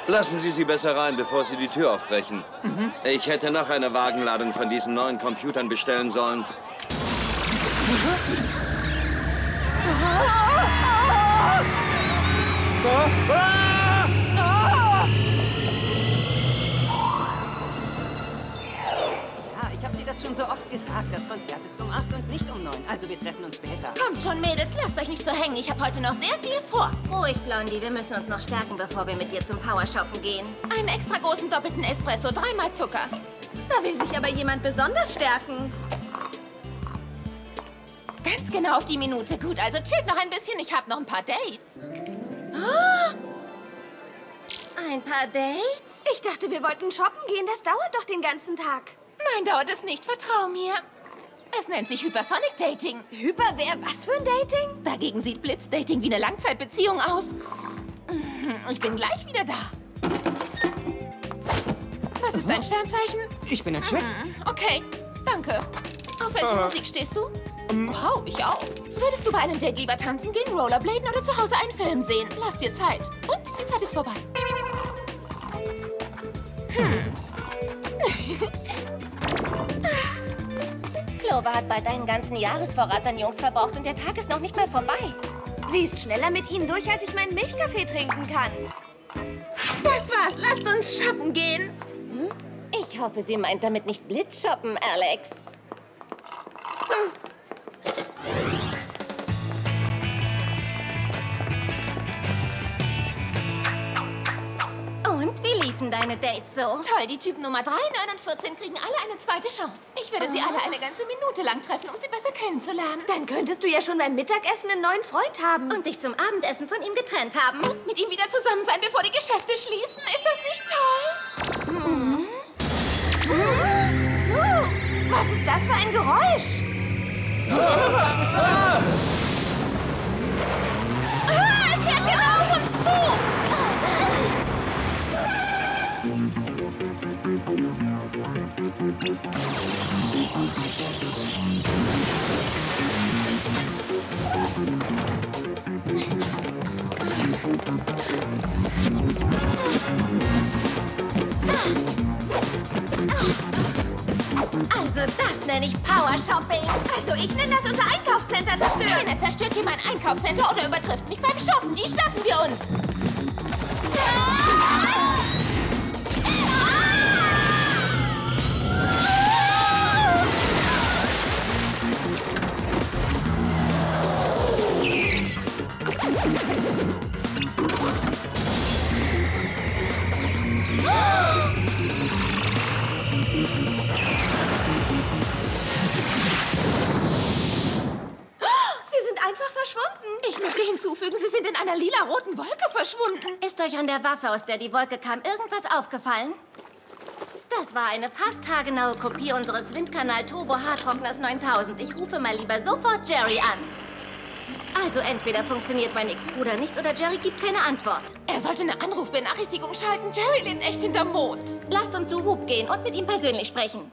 Lassen Sie sie besser rein, bevor Sie die Tür aufbrechen. Ich hätte noch eine Wagenladung von diesen neuen Computern bestellen sollen. Ich hab dir das schon so oft gesagt. Das Konzert ist um 8 und nicht um 9. Also wir treffen uns später. Kommt schon, Mädels, lasst euch nicht so hängen. Ich habe heute noch sehr viel vor. Ruhig, Blondie. Wir müssen uns noch stärken, bevor wir mit dir zum Powershoppen gehen. Einen extra großen doppelten Espresso, 3-mal Zucker. Da will sich aber jemand besonders stärken. Ganz genau auf die Minute. Gut, also chillt noch ein bisschen. Ich habe noch ein paar Dates. Ein paar Dates? Ich dachte, wir wollten shoppen gehen. Das dauert doch den ganzen Tag. Nein, dauert es nicht. Vertrau mir. Es nennt sich Hypersonic Dating. Wer? Was für ein Dating? Dagegen sieht Blitzdating wie eine Langzeitbeziehung aus. Ich bin gleich wieder da. Was ist dein Sternzeichen? Ich bin ein Chat. Okay, danke. Auf welche Musik stehst du? Wow, ich auch. Würdest du bei einem Date lieber tanzen gehen, Rollerbladen oder zu Hause einen Film sehen? Lass dir Zeit. Und die Zeit ist vorbei. Clover hat bald einen ganzen Jahresvorrat an Jungs verbraucht und der Tag ist noch nicht mal vorbei. Sie ist schneller mit ihnen durch, als ich meinen Milchkaffee trinken kann. Das war's. Lasst uns shoppen gehen. Ich hoffe, sie meint damit nicht Blitzshoppen, Alex. Und wie liefen deine Dates so? Toll, die Typen Nummer 3, 9 und 14 kriegen alle eine zweite Chance. Ich werde sie alle eine ganze Minute lang treffen, um sie besser kennenzulernen. Dann könntest du ja schon beim Mittagessen einen neuen Freund haben. Und dich zum Abendessen von ihm getrennt haben. Und mit ihm wieder zusammen sein, bevor die Geschäfte schließen. Ist das nicht toll? Was ist das für ein Geräusch? Es fährt genau auf uns zu! Also das nenne ich Power-Shopping. Also ich nenne das unser Einkaufscenter zerstören. Keiner zerstört hier mein Einkaufscenter oder übertrifft mich beim Shoppen. Die schnappen wir uns. Ich möchte hinzufügen, Sie sind in einer lila-roten Wolke verschwunden. Ist euch an der Waffe, aus der die Wolke kam, irgendwas aufgefallen? Das war eine fast haargenaue Kopie unseres Windkanal-Turbo-Haartrockners 9000. Ich rufe mal lieber sofort Jerry an. Also entweder funktioniert mein Ex-Bruder nicht oder Jerry gibt keine Antwort. Er sollte eine Anrufbenachrichtigung schalten. Jerry lebt echt hinterm Mond. Lasst uns zu Whoop gehen und mit ihm persönlich sprechen.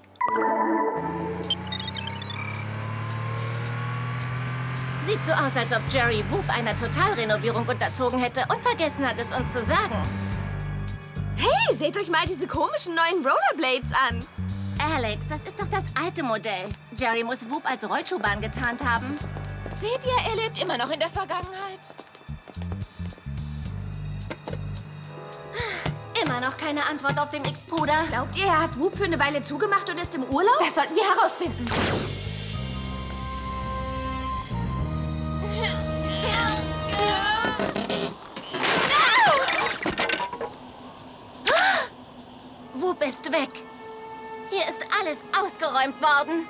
Sieht so aus, als ob Jerry Whoop einer Totalrenovierung unterzogen hätte und vergessen hat, es uns zu sagen. Hey, seht euch mal diese komischen neuen Rollerblades an. Alex, das ist doch das alte Modell. Jerry muss Whoop als Rollschuhbahn getarnt haben. Seht ihr, er lebt immer noch in der Vergangenheit. Immer noch keine Antwort auf den Ex-Bruder. Glaubt ihr, er hat Whoop für eine Weile zugemacht und ist im Urlaub? Das sollten wir herausfinden. Whoop ist weg. Hier ist alles ausgeräumt worden.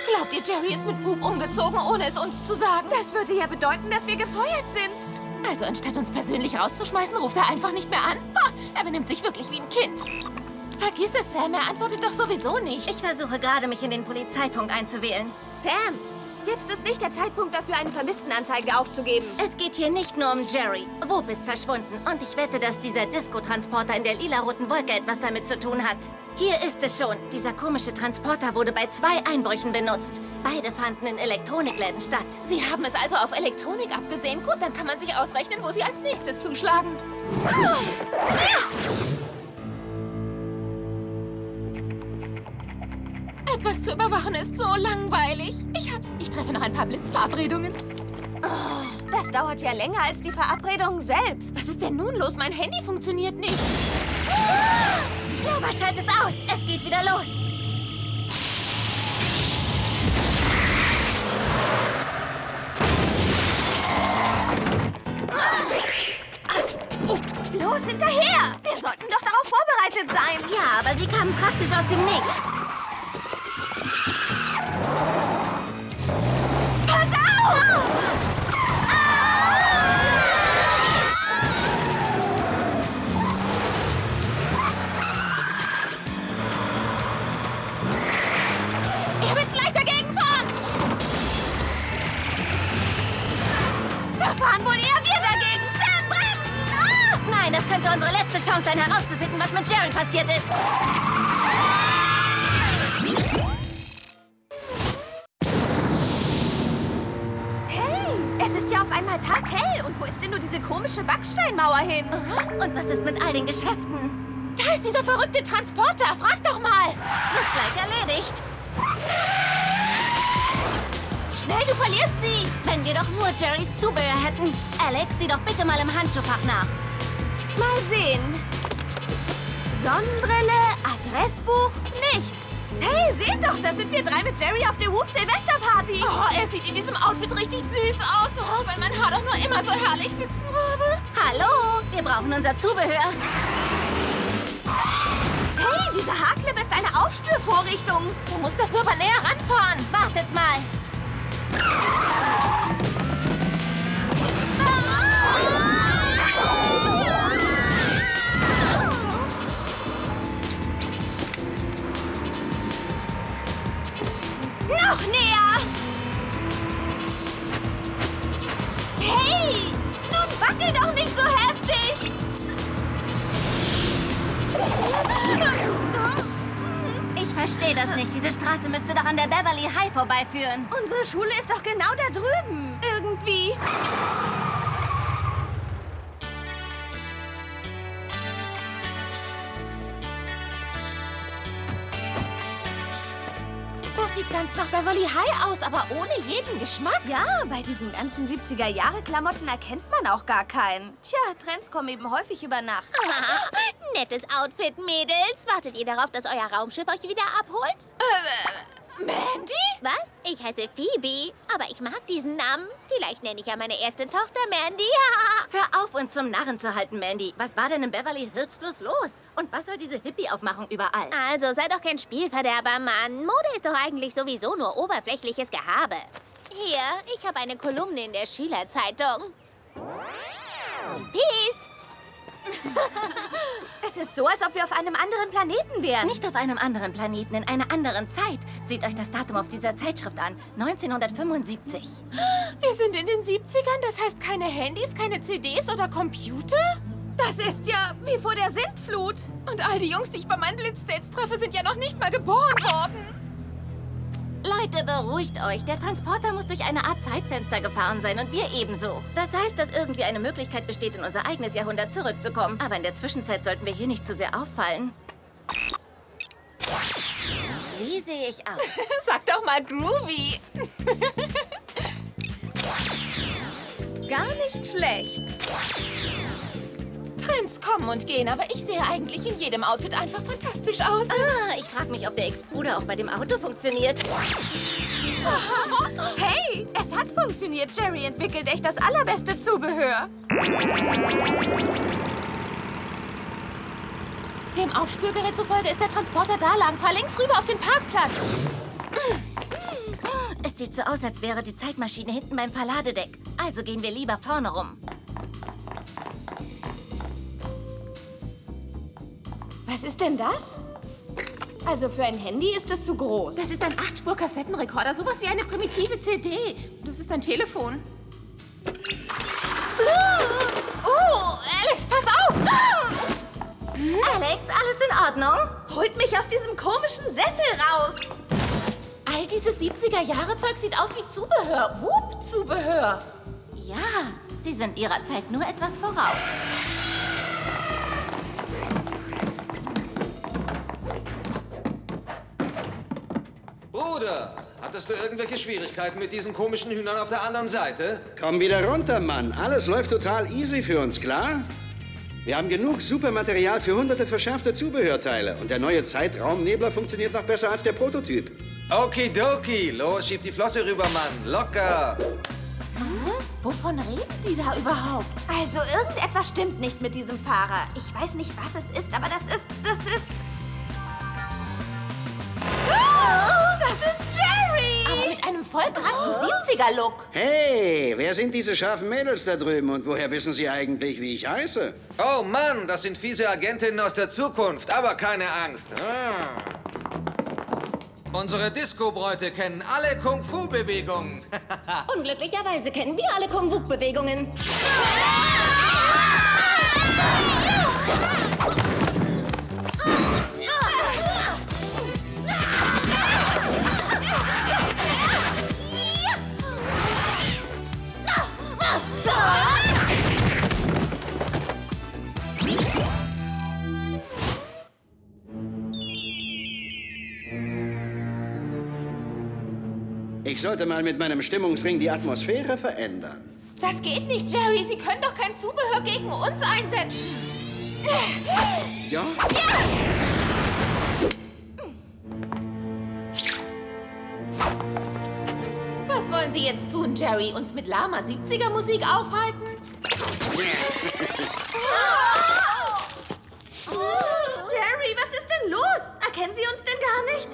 Glaubt ihr, Jerry ist mit Whoop umgezogen, ohne es uns zu sagen? Das würde ja bedeuten, dass wir gefeuert sind. Also anstatt uns persönlich rauszuschmeißen, ruft er einfach nicht mehr an? Ha, er benimmt sich wirklich wie ein Kind. Vergiss es, Sam, er antwortet doch sowieso nicht. Ich versuche gerade, mich in den Polizeifunk einzuwählen. Sam, Jetzt ist nicht der Zeitpunkt dafür, eine Vermisstenanzeige aufzugeben. Es geht hier nicht nur um Jerry. Whoop ist verschwunden und ich wette, dass dieser Disco-Transporter in der lila-roten Wolke etwas damit zu tun hat. Hier ist es schon. Dieser komische Transporter wurde bei 2 Einbrüchen benutzt. Beide fanden in Elektronikläden statt. Sie haben es also auf Elektronik abgesehen. Gut, dann kann man sich ausrechnen, wo Sie als nächstes zuschlagen. Etwas zu überwachen ist so langweilig. Ich hab's. Ich treffe noch ein paar Blitzverabredungen. Das dauert ja länger als die Verabredung selbst. Was ist denn nun los? Mein Handy funktioniert nicht. Clover, schalt es aus. Es geht wieder los. Los, hinterher! Wir sollten doch darauf vorbereitet sein. Ja, aber sie kamen praktisch aus dem Nichts. Pass auf! Er wird gleich dagegen fahren. Da fahren wohl eher wir dagegen. Sam, bremst! Ah! Nein, das könnte unsere letzte Chance sein, herauszufinden, was mit Jerry passiert ist. Hey, es ist ja auf einmal taghell. Und wo ist denn nur diese komische Backsteinmauer hin? Und was ist mit all den Geschäften? Da ist dieser verrückte Transporter. Frag doch mal. Wird gleich erledigt. Schnell, du verlierst sie. Wenn wir doch nur Jerrys Zubehör hätten. Alex, sieh doch bitte mal im Handschuhfach nach. Mal sehen. Sonnenbrille, Adressbuch, nichts. Hey, seht doch, da sind wir 3 mit Jerry auf der Whoop-Silvesterparty. Oh, er sieht in diesem Outfit richtig süß aus. Oh, wenn mein Haar doch nur immer so herrlich sitzen würde. Hallo, wir brauchen unser Zubehör. Hey, diese Haarclip ist eine Aufspürvorrichtung. Du musst dafür aber näher ranfahren. Wartet mal. Noch näher. Hey, nun wackel doch nicht so heftig. Ich verstehe das nicht. Diese Straße müsste doch an der Beverly High vorbeiführen. Unsere Schule ist doch genau da drüben. Irgendwie. Das sieht ganz nach Beverly High aus, aber ohne jeden Geschmack. Ja, bei diesen ganzen 70er-Jahre-Klamotten erkennt man auch gar keinen. Tja, Trends kommen eben häufig über Nacht. Nettes Outfit, Mädels. Wartet ihr darauf, dass euer Raumschiff euch wieder abholt? Mandy? Was? Ich heiße Phoebe, aber ich mag diesen Namen. Vielleicht nenne ich ja meine erste Tochter Mandy. Hör auf, uns zum Narren zu halten, Mandy. Was war denn in Beverly Hills bloß los? Und was soll diese Hippie-Aufmachung überall? Also, sei doch kein Spielverderber, Mann. Mode ist doch eigentlich sowieso nur oberflächliches Gehabe. Hier, ich habe eine Kolumne in der Schülerzeitung. Peace! Es ist so, als ob wir auf einem anderen Planeten wären. Nicht auf einem anderen Planeten, in einer anderen Zeit. Seht euch das Datum auf dieser Zeitschrift an. 1975. Wir sind in den 70ern, das heißt keine Handys, keine CDs oder Computer? Das ist ja wie vor der Sintflut. Und all die Jungs, die ich bei meinen Blitzdates treffe, sind ja noch nicht mal geboren worden. Leute, beruhigt euch. Der Transporter muss durch eine Art Zeitfenster gefahren sein und wir ebenso. Das heißt, dass irgendwie eine Möglichkeit besteht, in unser eigenes Jahrhundert zurückzukommen. Aber in der Zwischenzeit sollten wir hier nicht zu sehr auffallen. Wie sehe ich aus? Sag doch mal groovy. Gar nicht schlecht. Trends kommen und gehen, aber ich sehe eigentlich in jedem Outfit einfach fantastisch aus. Ah, ich frage mich, ob der Exploder auch bei dem Auto funktioniert. Hey, es hat funktioniert. Jerry entwickelt echt das allerbeste Zubehör. Dem Aufspürgerät zufolge ist der Transporter da lang. Fahr links rüber auf den Parkplatz. Es sieht so aus, als wäre die Zeitmaschine hinten beim Verladedeck. Also gehen wir lieber vorne rum. Was ist denn das? Also für ein Handy ist es zu groß. Das ist ein 8-Spur-Kassettenrekorder, sowas wie eine primitive CD. Das ist ein Telefon. Oh, Alex, pass auf! Alex, alles in Ordnung? Holt mich aus diesem komischen Sessel raus. All dieses 70er-Jahre-Zeug sieht aus wie Zubehör. Whoop-Zubehör. Ja, sie sind ihrer Zeit nur etwas voraus. Bruder, hattest du irgendwelche Schwierigkeiten mit diesen komischen Hühnern auf der anderen Seite? Komm wieder runter, Mann. Alles läuft total easy für uns, klar? Wir haben genug Supermaterial für hunderte verschärfte Zubehörteile. Und der neue Zeitraumnebler funktioniert noch besser als der Prototyp. Okidoki, los, schieb die Flosse rüber, Mann. Locker. Wovon reden die da überhaupt? Also irgendetwas stimmt nicht mit diesem Fahrer. Ich weiß nicht, was es ist, aber das ist... Das ist Jerry! Aber mit einem vollkranken 70er-Look. Hey, wer sind diese scharfen Mädels da drüben und woher wissen sie eigentlich, wie ich heiße? Oh Mann, das sind fiese Agentinnen aus der Zukunft, aber keine Angst. Unsere Disco-Bräute kennen alle Kung-Fu-Bewegungen. Unglücklicherweise kennen wir alle Kung-Fu-Bewegungen. Ich sollte mal mit meinem Stimmungsring die Atmosphäre verändern. Das geht nicht, Jerry. Sie können doch kein Zubehör gegen uns einsetzen. Ja? Was wollen Sie jetzt tun, Jerry? Uns mit lahmer 70er-Musik aufhalten? Jerry, was ist denn los? Erkennen Sie uns denn gar nicht?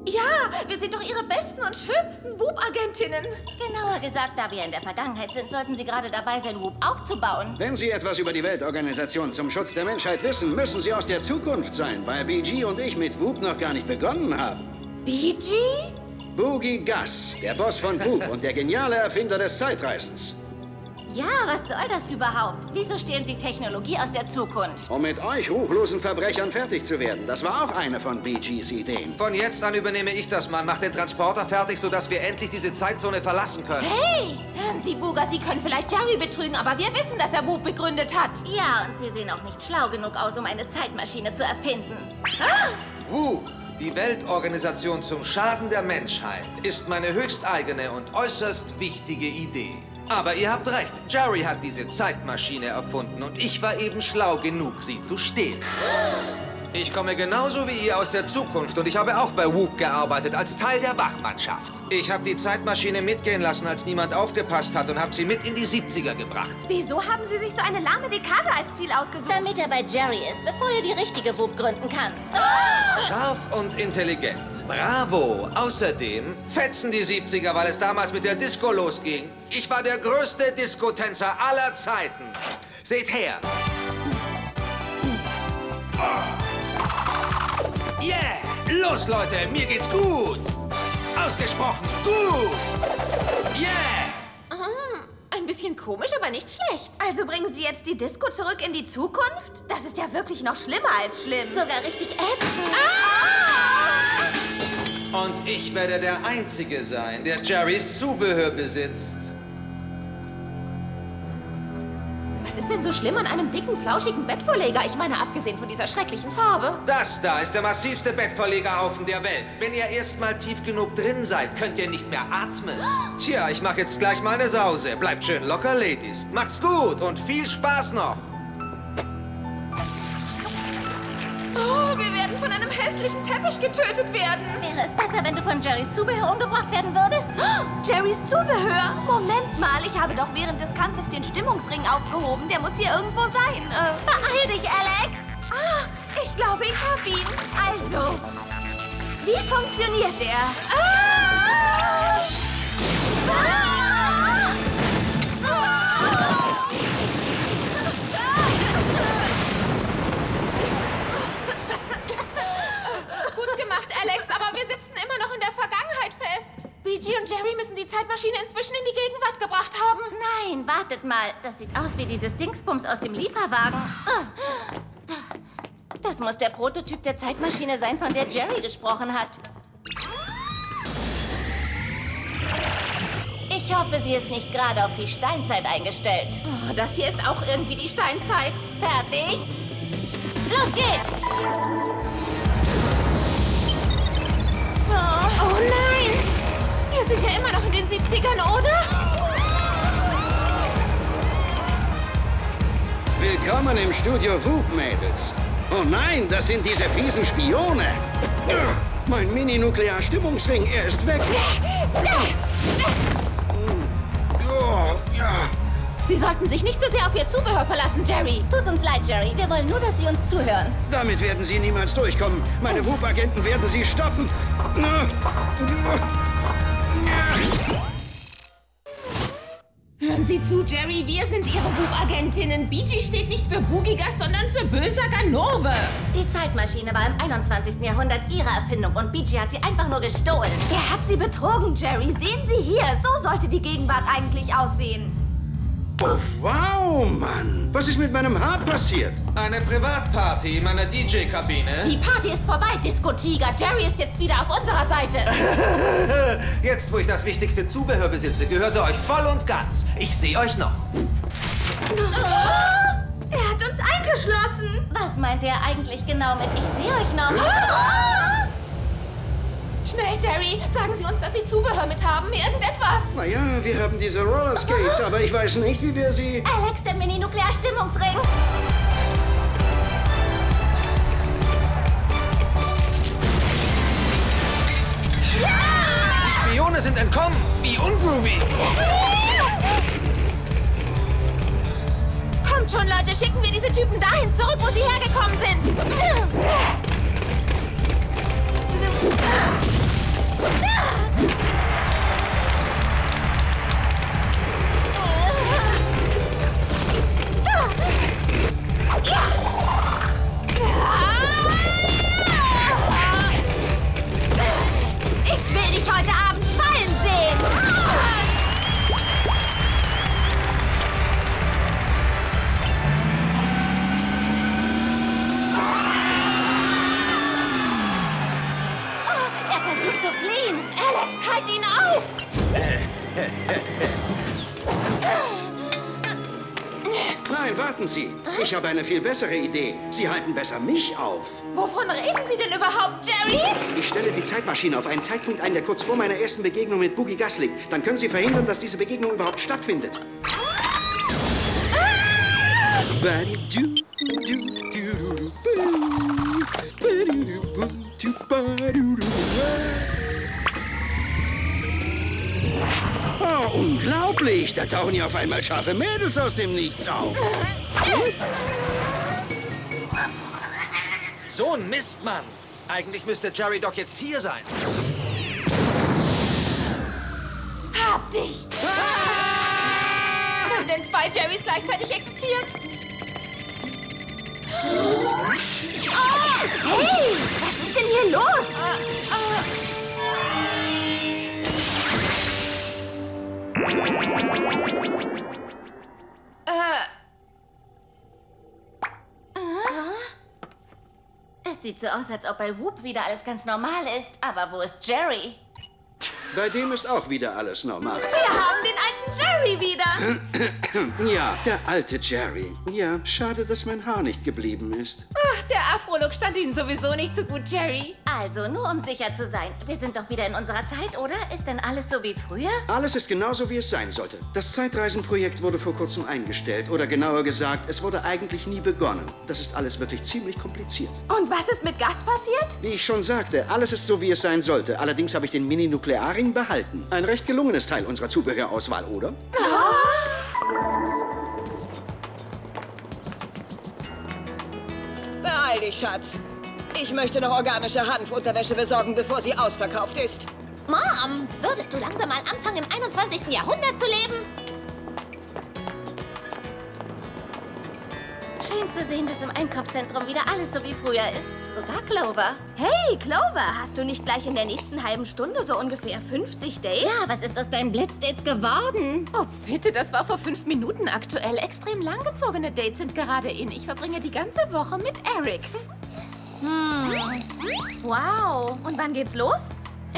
Ja, wir sind doch Ihre besten und schönsten Whoop-Agentinnen. Genauer gesagt, da wir in der Vergangenheit sind, sollten Sie gerade dabei sein, Whoop aufzubauen. Wenn Sie etwas über die Weltorganisation zum Schutz der Menschheit wissen, müssen Sie aus der Zukunft sein, weil BG und ich mit Whoop noch gar nicht begonnen haben. BG? Boogie Gus, der Boss von Whoop und der geniale Erfinder des Zeitreisens. Ja, was soll das überhaupt? Wieso stehlen Sie Technologie aus der Zukunft? Um mit euch ruchlosen Verbrechern fertig zu werden. Das war auch eine von BGs Ideen. Von jetzt an übernehme ich das, Mann. Mach den Transporter fertig, sodass wir endlich diese Zeitzone verlassen können. Hey, hören Sie, Booger, Sie können vielleicht Jerry betrügen, aber wir wissen, dass er Whoop begründet hat. Ja, und Sie sehen auch nicht schlau genug aus, um eine Zeitmaschine zu erfinden. Whoop, die Weltorganisation zum Schaden der Menschheit, ist meine höchsteigene und äußerst wichtige Idee. Aber ihr habt recht, Jerry hat diese Zeitmaschine erfunden und ich war eben schlau genug, sie zu stehlen. Ich komme genauso wie ihr aus der Zukunft und ich habe auch bei Whoop gearbeitet, als Teil der Wachmannschaft. Ich habe die Zeitmaschine mitgehen lassen, als niemand aufgepasst hat und habe sie mit in die 70er gebracht. Wieso haben Sie sich so eine lahme Dekade als Ziel ausgesucht? Damit er bei Jerry ist, bevor er die richtige Whoop gründen kann. Scharf und intelligent. Bravo! Außerdem fetzen die 70er, weil es damals mit der Disco losging. Ich war der größte Disco-Tänzer aller Zeiten. Seht her! Yeah! Los, Leute, mir geht's gut! Ausgesprochen gut! Yeah! Ein bisschen komisch, aber nicht schlecht. Also bringen Sie jetzt die Disco zurück in die Zukunft? Das ist ja wirklich noch schlimmer als schlimm. Sogar richtig ätzend. Und ich werde der Einzige sein, der Jerrys Zubehör besitzt. Was ist denn so schlimm an einem dicken, flauschigen Bettvorleger? Ich meine, abgesehen von dieser schrecklichen Farbe. Das da ist der massivste Bettvorlegerhaufen der Welt. Wenn ihr erst mal tief genug drin seid, könnt ihr nicht mehr atmen. Tja, ich mache jetzt gleich mal eine Sause. Bleibt schön locker, Ladies. Macht's gut und viel Spaß noch. Oh, wir werden von einem hässlichen Teppich getötet werden. Wäre es besser, wenn du von Jerrys Zubehör umgebracht werden würdest? Jerrys Zubehör? Moment mal, ich habe doch während des Kampfes den Stimmungsring aufgehoben. Der muss hier irgendwo sein. Beeil dich, Alex! Ich glaube, ich habe ihn. Also, wie funktioniert der? Wartet mal, das sieht aus wie dieses Dingsbums aus dem Lieferwagen. Das muss der Prototyp der Zeitmaschine sein, von der Jerry gesprochen hat. Ich hoffe, sie ist nicht gerade auf die Steinzeit eingestellt. Oh, das hier ist auch irgendwie die Steinzeit. Fertig? Los geht's! Oh nein! Wir sind ja immer noch in den 70ern, oder? Willkommen im Studio WOOP, Mädels. Oh nein, das sind diese fiesen Spione. Mein Mini-Nuklear-Stimmungsring, er ist weg. Sie sollten sich nicht so sehr auf Ihr Zubehör verlassen, Jerry. Tut uns leid, Jerry. Wir wollen nur, dass Sie uns zuhören. Damit werden Sie niemals durchkommen. Meine WOOP-Agenten werden Sie stoppen. Hören Sie zu, Jerry. Wir sind Ihre WOOP-Agentinnen. BG steht nicht für Bugigas, sondern für böser Ganove. Die Zeitmaschine war im 21. Jahrhundert Ihre Erfindung und BG hat sie einfach nur gestohlen. Er hat sie betrogen, Jerry. Sehen Sie hier. So sollte die Gegenwart eigentlich aussehen. Oh, wow, Mann. Was ist mit meinem Haar passiert? Eine Privatparty in meiner DJ-Kabine. Die Party ist vorbei, Disco-Tiger. Jerry ist jetzt wieder auf unserer Seite. Jetzt, wo ich das wichtigste Zubehör besitze, gehört er euch voll und ganz. Ich sehe euch noch. Er hat uns eingeschlossen. Was meint er eigentlich genau mit "Ich sehe euch noch"? Schnell, Jerry. Sagen Sie uns, dass Sie Zubehör mit haben. Irgendetwas. Naja, wir haben diese Rollerskates, aber ich weiß nicht, wie wir sie... Alex, der Mini-Nuklear-Stimmungsring. Die Spione sind entkommen. Wie ungroovy. Kommt schon, Leute. Schicken wir diese Typen dahin zurück, wo sie hergekommen sind. Ich will dich heute Abend fallen sehen. Er versucht zu fliehen. Alex, halt ihn auf! Nein, warten Sie. Ich habe eine viel bessere Idee. Sie halten besser mich auf. Wovon reden Sie denn überhaupt, Jerry? Ich stelle die Zeitmaschine auf einen Zeitpunkt ein, der kurz vor meiner ersten Begegnung mit Boogie Gus liegt. Dann können Sie verhindern, dass diese Begegnung überhaupt stattfindet. Oh, unglaublich! Da tauchen ja auf einmal scharfe Mädels aus dem Nichts auf. So ein Mist, Mann. Eigentlich müsste Jerry doch jetzt hier sein. Hab dich! Können denn zwei Jerrys gleichzeitig existieren? Hey, was ist denn hier los? Es sieht so aus, als ob bei WOOP wieder alles ganz normal ist. Aber wo ist Jerry? Bei dem ist auch wieder alles normal. Wir haben den alten Jerry wieder. Ja, der alte Jerry. Ja, schade, dass mein Haar nicht geblieben ist. Ach, der Afro-Look stand Ihnen sowieso nicht so gut, Jerry. Also, nur um sicher zu sein. Wir sind doch wieder in unserer Zeit, oder? Ist denn alles so wie früher? Alles ist genauso, wie es sein sollte. Das Zeitreisenprojekt wurde vor kurzem eingestellt. Oder genauer gesagt, es wurde eigentlich nie begonnen. Das ist alles wirklich ziemlich kompliziert. Und was ist mit Gus passiert? Wie ich schon sagte, alles ist so, wie es sein sollte. Allerdings habe ich den Mini-Nuklearring behalten. Ein recht gelungenes Teil unserer Zubehörauswahl, oder? Beeil dich, Schatz. Ich möchte noch organische Hanfunterwäsche besorgen, bevor sie ausverkauft ist. Mom, würdest du langsam mal anfangen, im 21. Jahrhundert zu leben? Schön zu sehen, dass im Einkaufszentrum wieder alles so wie früher ist. Sogar Clover. Hey, Clover, hast du nicht gleich in der nächsten halben Stunde so ungefähr 50 Dates? Ja, was ist aus deinen Blitzdates geworden? Oh, bitte, das war vor 5 Minuten aktuell. Extrem langgezogene Dates sind gerade in. Ich verbringe die ganze Woche mit Eric. Wow. Und wann geht's los?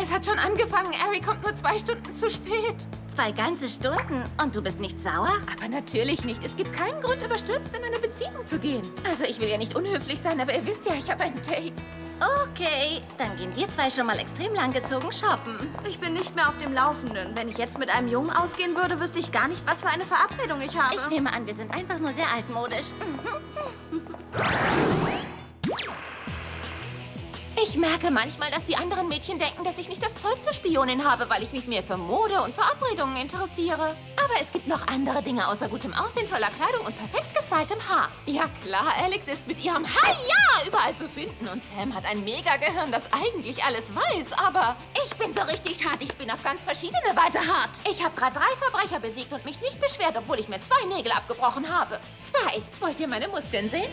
Es hat schon angefangen. Eric kommt nur 2 Stunden zu spät. 2 ganze Stunden? Und du bist nicht sauer? Aber natürlich nicht. Es gibt keinen Grund, überstürzt in eine Beziehung zu gehen. Also, ich will ja nicht unhöflich sein, aber ihr wisst ja, ich habe ein Date. Okay, dann gehen wir 2 schon mal extrem langgezogen shoppen. Ich bin nicht mehr auf dem Laufenden. Wenn ich jetzt mit einem Jungen ausgehen würde, wüsste ich gar nicht, was für eine Verabredung ich habe. Ich nehme an, wir sind einfach nur sehr altmodisch. Ich merke manchmal, dass die anderen Mädchen denken, dass ich nicht das Zeug zur Spionin habe, weil ich mich mehr für Mode und Verabredungen interessiere. Aber es gibt noch andere Dinge außer gutem Aussehen, toller Kleidung und perfekt gestyltem Haar. Ja klar, Alex ist mit ihrem Ha-Ja überall zu finden. Und Sam hat ein Mega-Gehirn, das eigentlich alles weiß. Aber ich bin so richtig hart. Ich bin auf ganz verschiedene Weise hart. Ich habe gerade 3 Verbrecher besiegt und mich nicht beschwert, obwohl ich mir 2 Nägel abgebrochen habe. 2. Wollt ihr meine Muskeln sehen?